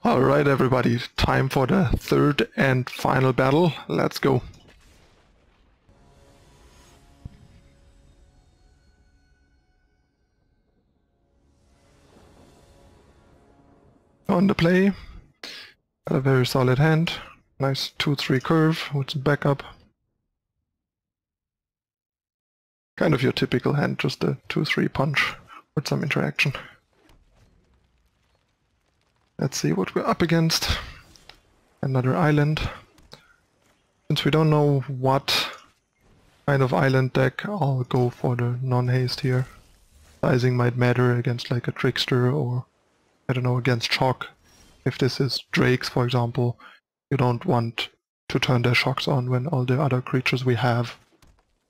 Alright everybody, time for the third and final battle. Let's go. On the play, got a very solid hand. Nice 2-3 curve with some backup. Kind of your typical hand, just a 2-3 punch with some interaction. Let's see what we're up against. Another island. Since we don't know what kind of island deck, I'll go for the non-haste here. Sizing might matter against like a trickster or, I don't know, against shock. If this is drakes, for example, you don't want to turn their shocks on when all the other creatures we have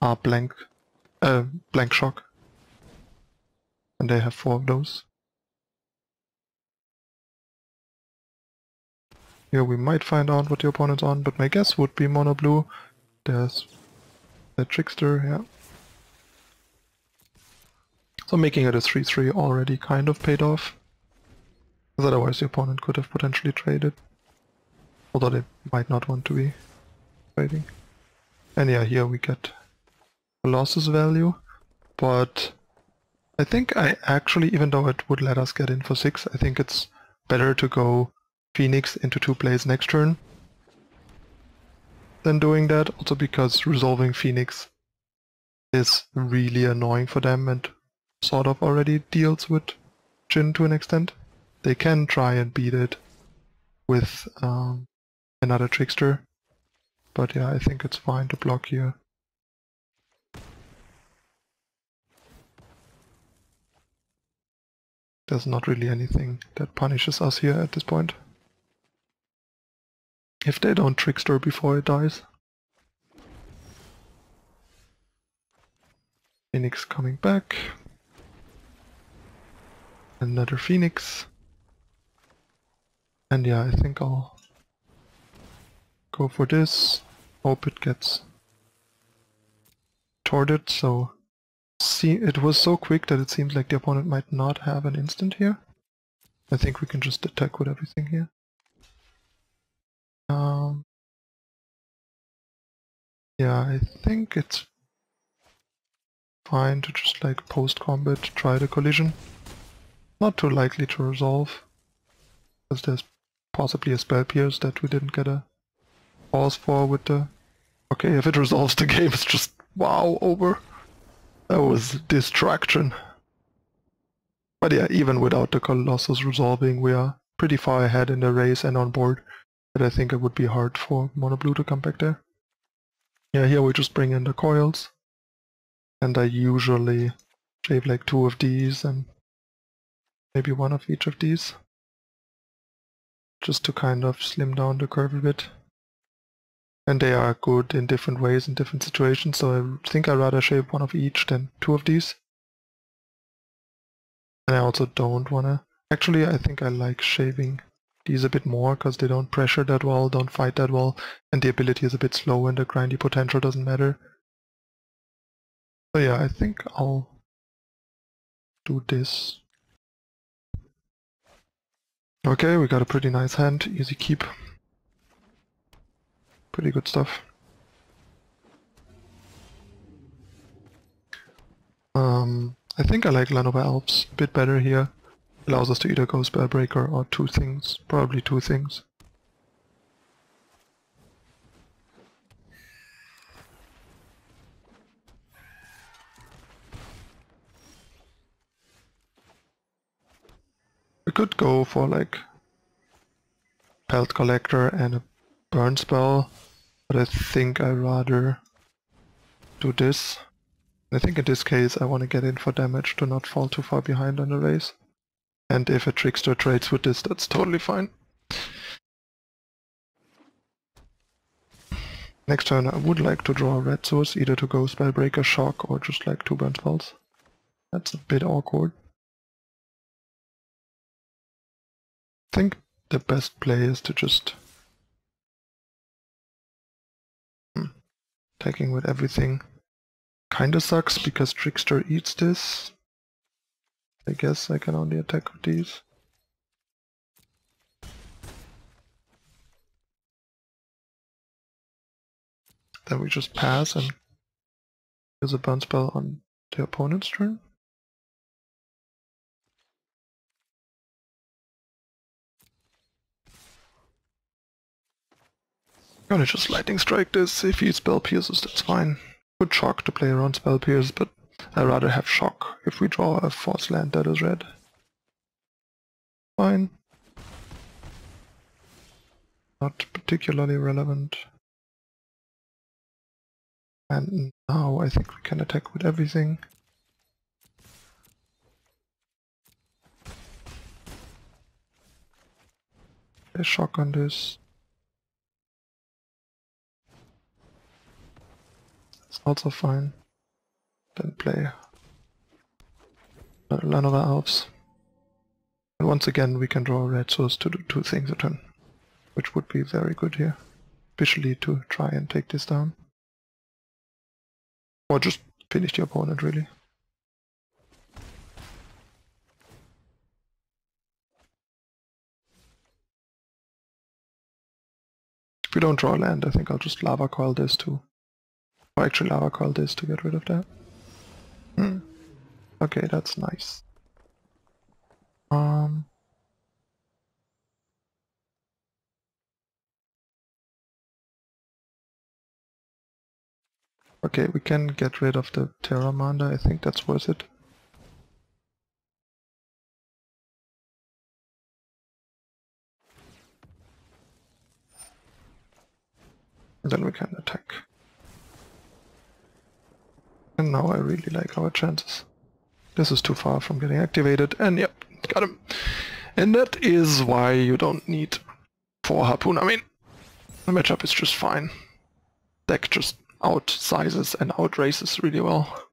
are blank shock. And they have 4 of those. Here we might find out what the opponent's on, but my guess would be mono blue. There's the trickster, yeah. So making it a 3-3 already kind of paid off. Because otherwise the opponent could have potentially traded. Although they might not want to be trading. And yeah, here we get Colossus value. But I think I actually, even though it would let us get in for 6, I think it's better to go Phoenix into 2 plays next turn than doing that, also because resolving Phoenix is really annoying for them and sort of already deals with Jhin to an extent. They can try and beat it with another trickster, but yeah, I think it's fine to block here. There's not really anything that punishes us here at this point. If they don't trickster before it dies. Phoenix coming back. Another Phoenix. And yeah, I think I'll go for this. Hope it gets torted, so see, it was so quick that it seems like the opponent might not have an instant here. I think we can just attack with everything here. Yeah, I think it's fine to just like post-combat try the collision. Not too likely to resolve, because there's possibly a spell pierce that we didn't get a pause for with the... Okay, if it resolves the game, it's just wow, over. That was distraction. But yeah, even without the Colossus resolving, we are pretty far ahead in the race and on board. But I think it would be hard for mono blue to come back there. Yeah, here we just bring in the coils. And I usually shave like 2 of these and maybe 1 of each of these. Just to kind of slim down the curve a bit. And they are good in different ways in different situations, so I think I'd rather shave 1 of each than 2 of these. And I also don't wanna... Actually, I think I like shaving these a bit more, because they don't pressure that well, don't fight that well, and the ability is a bit slow and the grindy potential doesn't matter. So yeah, I think I'll do this. Okay, we got a pretty nice hand, easy keep. Pretty good stuff. I think I like Llanowar Elves a bit better here. Allows us to either go Spellbreaker or 2 things, probably 2 things. We could go for like Pelt Collector and a burn spell, but I think I'd rather do this. I think in this case I want to get in for damage to not fall too far behind on the race. And if a trickster trades with this, that's totally fine. Next turn I would like to draw a red source, either to go Spellbreaker, Shock, or just like 2 burn spells. That's a bit awkward. I think the best play is to just... attacking with everything. Kinda sucks because Trickster eats this. I guess I can only attack with these. then we just pass and use a burn spell on the opponent's turn. Gonna just lightning strike this. If he spell pierces, that's fine. Could shock to play around spell pierce, but I'd rather have shock if we draw a force land that is red. Fine. Not particularly relevant. And now I think we can attack with everything. Play shock on this. That's also fine. Then play Llanowar Elves. And once again we can draw a red source to do 2 things a turn, which would be very good here, especially to try and take this down. Or just finish the opponent, really. If we don't draw a land, I think I'll just Lava Coil this too. Or actually Lava Coil this to get rid of that. Okay, that's nice. Okay, we can get rid of the Terramander, I think that's worth it. And then we can attack. And now I really like our chances. This is too far from getting activated, and yep, got him. And that is why you don't need 4 Harpoon. I mean, the matchup is just fine. Deck just outsizes and outraces really well.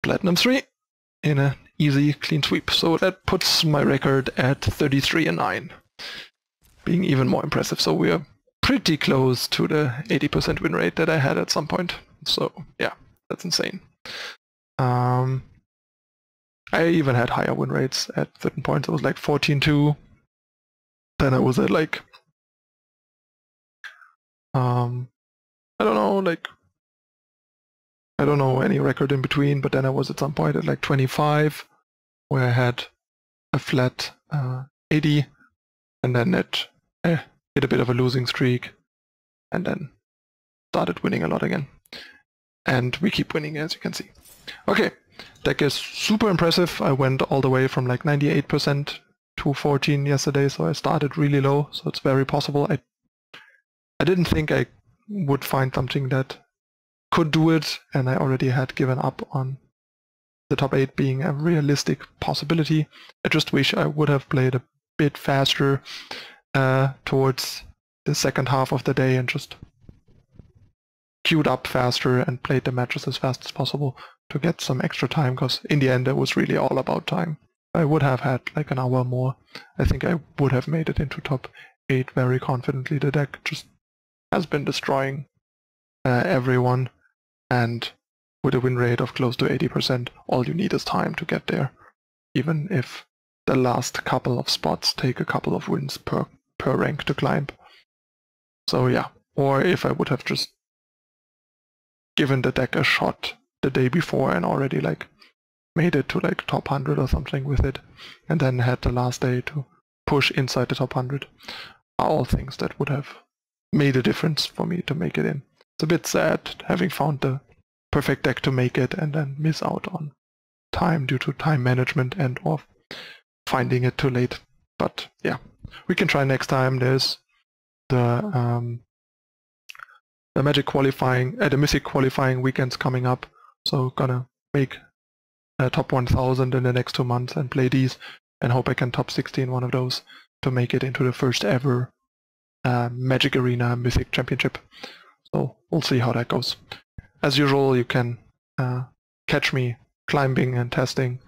Platinum 3 in an easy clean sweep. So that puts my record at 33-9, being even more impressive. So we are pretty close to the 80% win rate that I had at some point. So yeah, that's insane. I even had higher win rates at certain points. I was like 14-2. Then I was at like I don't know any record in between, but then I was at some point at like 25, where I had a flat 80, and then it hit a bit of a losing streak, and then started winning a lot again. And we keep winning, as you can see. Okay, deck is super impressive. I went all the way from like 98% to 14 yesterday, so I started really low, so it's very possible. I didn't think I would find something that could do it, and I already had given up on the top 8 being a realistic possibility. I just wish I would have played a bit faster towards the second half of the day and just queued up faster and played the matches as fast as possible to get some extra time, because in the end it was really all about time. I would have had like an hour more. I think I would have made it into top 8 very confidently. The deck just has been destroying everyone, and with a win rate of close to 80%, all you need is time to get there, even if the last couple of spots take a couple of wins per rank to climb. So yeah, or if I would have just given the deck a shot the day before and already like made it to like top 100 or something with it, and then had the last day to push inside the top 100, are all things that would have made a difference for me to make it in. It's a bit sad having found the perfect deck to make it and then miss out on time due to time management and or finding it too late. But yeah, we can try next time. There's the Magic qualifying, the Mythic qualifying weekends coming up, so gonna make a top 1000 in the next 2 months and play these, and hope I can top 60 in one of those to make it into the first ever Magic Arena Mythic Championship. So we'll see how that goes. As usual, you can catch me climbing and testing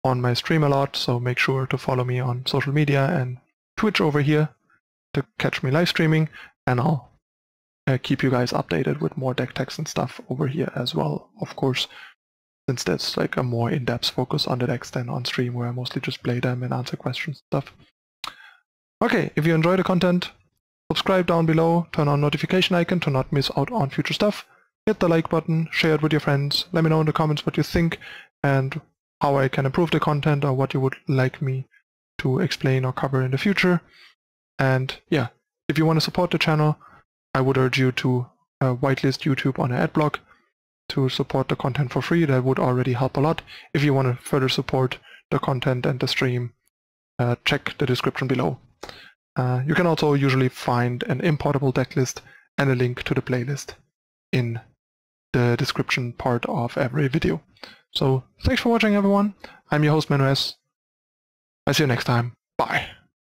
on my stream a lot, so make sure to follow me on social media and Twitch over here to catch me live streaming, and I'll keep you guys updated with more deck techs and stuff over here as well, of course, since there's like a more in-depth focus on the decks than on stream, where I mostly just play them and answer questions and stuff. Okay, if you enjoy the content, Subscribe down below, turn on notification icon to not miss out on future stuff. Hit the like button, share it with your friends, let me know in the comments what you think and how I can improve the content or what you would like me to explain or cover in the future. And yeah, if you want to support the channel, I would urge you to whitelist YouTube on an adblock to support the content for free. That would already help a lot. If you want to further support the content and the stream, check the description below. You can also usually find an importable deck list and a link to the playlist in the description part of every video. So thanks for watching, everyone. I'm your host ManuS. I'll see you next time. Bye.